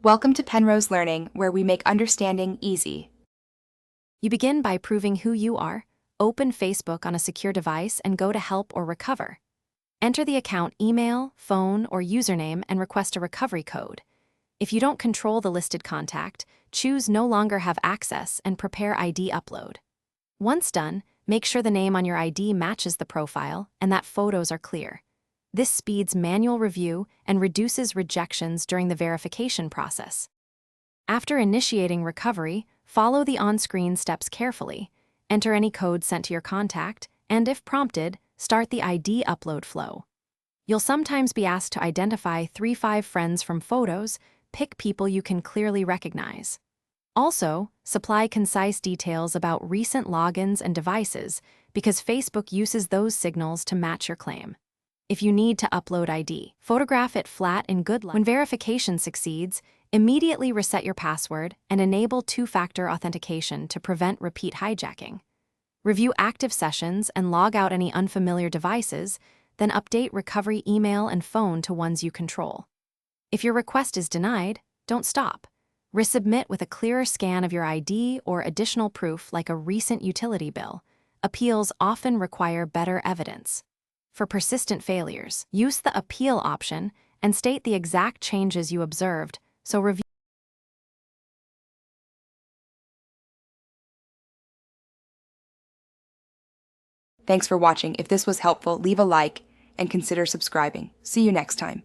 Welcome to Penrose Learning, where we make understanding easy. You begin by proving who you are, open Facebook on a secure device and go to Help or Recover. Enter the account email, phone, or username and request a recovery code. If you don't control the listed contact, choose No longer have access and prepare ID upload. Once done, make sure the name on your ID matches the profile and that photos are clear. This speeds manual review and reduces rejections during the verification process. After initiating recovery, follow the on-screen steps carefully, enter any code sent to your contact, and if prompted, start the ID upload flow. You'll sometimes be asked to identify 3-5 friends from photos, pick people you can clearly recognize. Also, supply concise details about recent logins and devices because Facebook uses those signals to match your claim. If you need to upload ID, photograph it flat in good light. When verification succeeds, immediately reset your password and enable two-factor authentication to prevent repeat hijacking. Review active sessions and log out any unfamiliar devices, then update recovery email and phone to ones you control. If your request is denied, don't stop. Resubmit with a clearer scan of your ID or additional proof like a recent utility bill. Appeals often require better evidence. For persistent failures, use the Appeal option and state the exact changes you observed, so review. Thanks for watching. If this was helpful, leave a like and consider subscribing. See you next time.